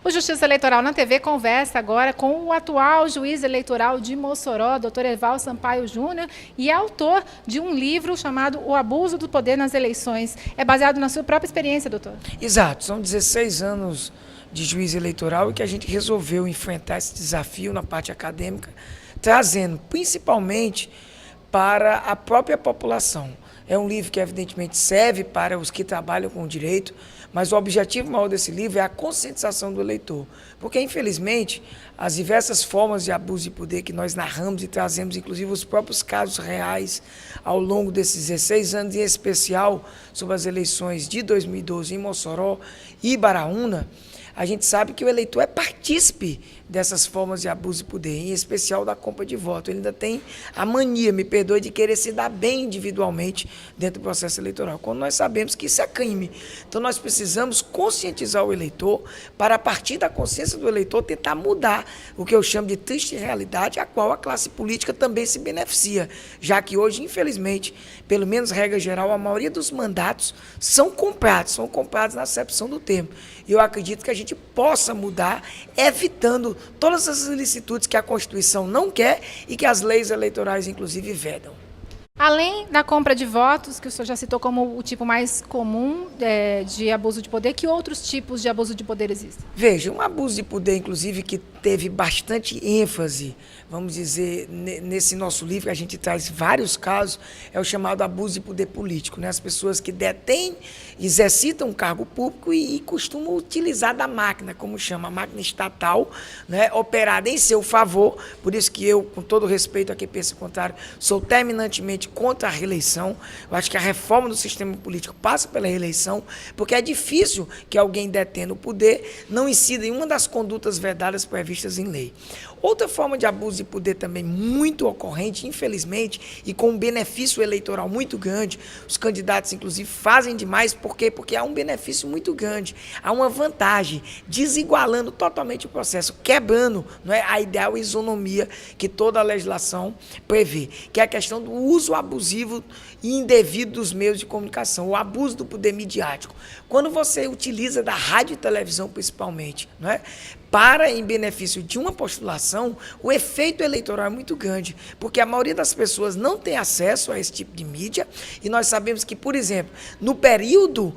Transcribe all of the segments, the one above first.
O Justiça Eleitoral na TV conversa agora com o atual juiz eleitoral de Mossoró, Dr. Eval Sampaio Júnior, e é autor de um livro chamado O Abuso do Poder nas Eleições. É baseado na sua própria experiência, doutor? Exato, são 16 anos de juiz eleitoral e que a gente resolveu enfrentar esse desafio na parte acadêmica, trazendo principalmente para a própria população. É um livro que, evidentemente, serve para os que trabalham com o direito, mas o objetivo maior desse livro é a conscientização do eleitor. Porque, infelizmente, as diversas formas de abuso de poder que nós narramos e trazemos, inclusive os próprios casos reais, ao longo desses 16 anos, em especial sobre as eleições de 2012 em Mossoró e Baraúna, a gente sabe que o eleitor é partícipe dessas formas de abuso de poder, em especial da compra de voto. Ele ainda tem a mania, me perdoe, de querer se dar bem individualmente dentro do processo eleitoral, quando nós sabemos que isso é crime. Então nós precisamos conscientizar o eleitor para, a partir da consciência do eleitor, tentar mudar o que eu chamo de triste realidade, a qual a classe política também se beneficia, já que hoje, infelizmente, pelo menos regra geral, a maioria dos mandatos são comprados na acepção do termo. E eu acredito que a gente possa mudar, evitando todas as ilicitudes que a Constituição não quer e que as leis eleitorais, inclusive, vedam. Além da compra de votos, que o senhor já citou como o tipo mais comum de abuso de poder, que outros tipos de abuso de poder existem? Veja, um abuso de poder, inclusive, que teve bastante ênfase, vamos dizer, nesse nosso livro, a gente traz vários casos, é o chamado abuso de poder político, né? As pessoas que detêm, exercitam um cargo público e costumam utilizar da máquina, como chama, a máquina estatal, né? Operada em seu favor, por isso que eu, com todo respeito a quem pensa o contrário, sou terminantemente contra a reeleição. Eu acho que a reforma do sistema político passa pela reeleição, porque é difícil que alguém detendo o poder não incida em uma das condutas vedadas previstas em lei. Outra forma de abuso de poder também muito ocorrente, infelizmente, e com um benefício eleitoral muito grande, os candidatos, inclusive, fazem demais. Por quê? Porque há um benefício muito grande, há uma vantagem, desigualando totalmente o processo, quebrando, não é, a ideal isonomia que toda a legislação prevê, que é a questão do uso abusivo e indevido dos meios de comunicação, o abuso do poder midiático. Quando você utiliza da rádio e televisão, principalmente, não é, para em benefício de uma postulação, o efeito eleitoral é muito grande, porque a maioria das pessoas não tem acesso a esse tipo de mídia, e nós sabemos que, por exemplo, no período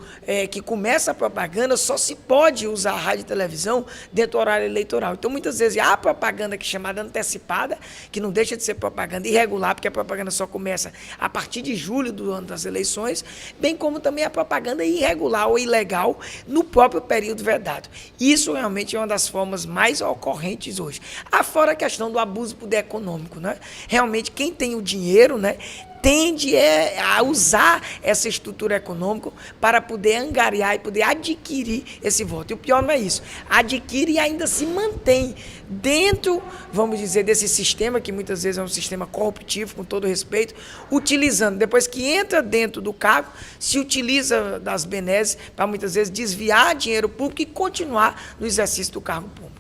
que começa a propaganda, só se pode usar a rádio e televisão dentro do horário eleitoral. Então, muitas vezes, há propaganda que é chamada antecipada, que não deixa de ser propaganda irregular, porque a propaganda só começa a partir de julho do ano das eleições, bem como também a propaganda irregular ou ilegal no próprio período vedado. Isso realmente é uma das formas mais ocorrentes hoje. Afora a questão do abuso do poder econômico, né? Realmente, quem tem o dinheiro, né, tende a usar essa estrutura econômica para poder angariar e poder adquirir esse voto. E o pior não é isso. Adquire e ainda se mantém dentro, vamos dizer, desse sistema, que muitas vezes é um sistema corruptivo, com todo respeito, utilizando, depois que entra dentro do cargo, se utiliza das benesses para muitas vezes desviar dinheiro público e continuar no exercício do cargo público.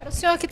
O senhor que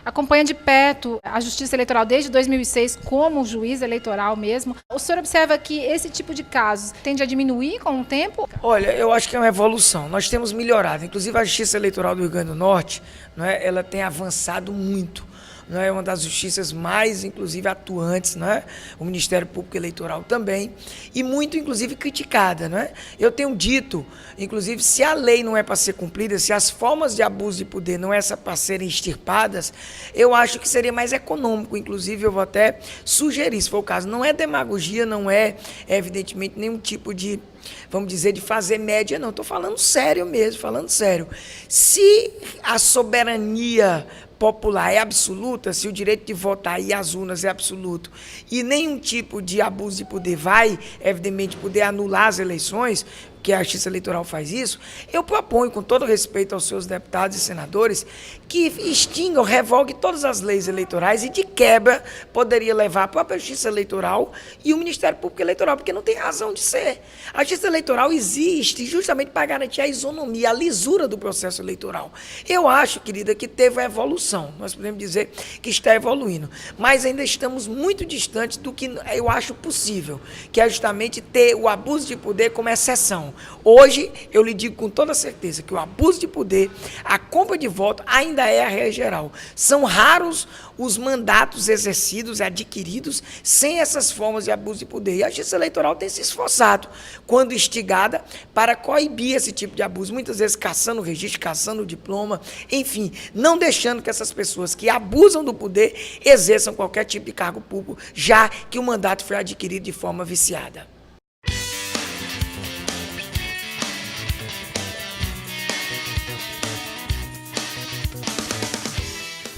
acompanha de perto a Justiça Eleitoral desde 2006 como juiz eleitoral mesmo, o senhor observa que esse tipo de casos tende a diminuir com o tempo? Olha, eu acho que é uma evolução. Nós temos melhorado. Inclusive, a Justiça Eleitoral do Rio Grande do Norte, não é, ela tem avançado muito. Não é uma das justiças mais, inclusive, atuantes, não é? O Ministério Público Eleitoral também, e muito, inclusive, criticada, não é? Eu tenho dito, inclusive, se a lei não é para ser cumprida, se as formas de abuso de poder não é para serem extirpadas, eu acho que seria mais econômico. Inclusive, eu vou até sugerir, se for o caso, não é demagogia, não é, evidentemente, nenhum tipo de, vamos dizer, de fazer média, não. Estou falando sério mesmo, falando sério. Se a soberania popular é absoluta, se o direito de votar e as urnas é absoluto, e nenhum tipo de abuso de poder vai, evidentemente, poder anular as eleições, que a Justiça Eleitoral faz isso, eu proponho, com todo respeito aos seus deputados e senadores, que extingam, revoguem todas as leis eleitorais e, de quebra, poderia levar a própria Justiça Eleitoral e o Ministério Público Eleitoral, porque não tem razão de ser. A Justiça Eleitoral existe justamente para garantir a isonomia, a lisura do processo eleitoral. Eu acho, querida, que teve uma evolução. Nós podemos dizer que está evoluindo, mas ainda estamos muito distantes do que eu acho possível, que é justamente ter o abuso de poder como exceção. eleição. Hoje, eu lhe digo com toda certeza que o abuso de poder, a compra de voto, ainda é a regra geral. São raros os mandatos exercidos, adquiridos, sem essas formas de abuso de poder. E a Justiça Eleitoral tem se esforçado, quando instigada, para coibir esse tipo de abuso, muitas vezes caçando o registro, caçando o diploma, enfim, não deixando que essas pessoas que abusam do poder exerçam qualquer tipo de cargo público, já que o mandato foi adquirido de forma viciada.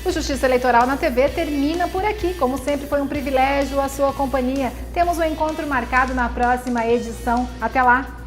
O Justiça Eleitoral na TV termina por aqui. Como sempre, foi um privilégio a sua companhia. Temos um encontro marcado na próxima edição. Até lá!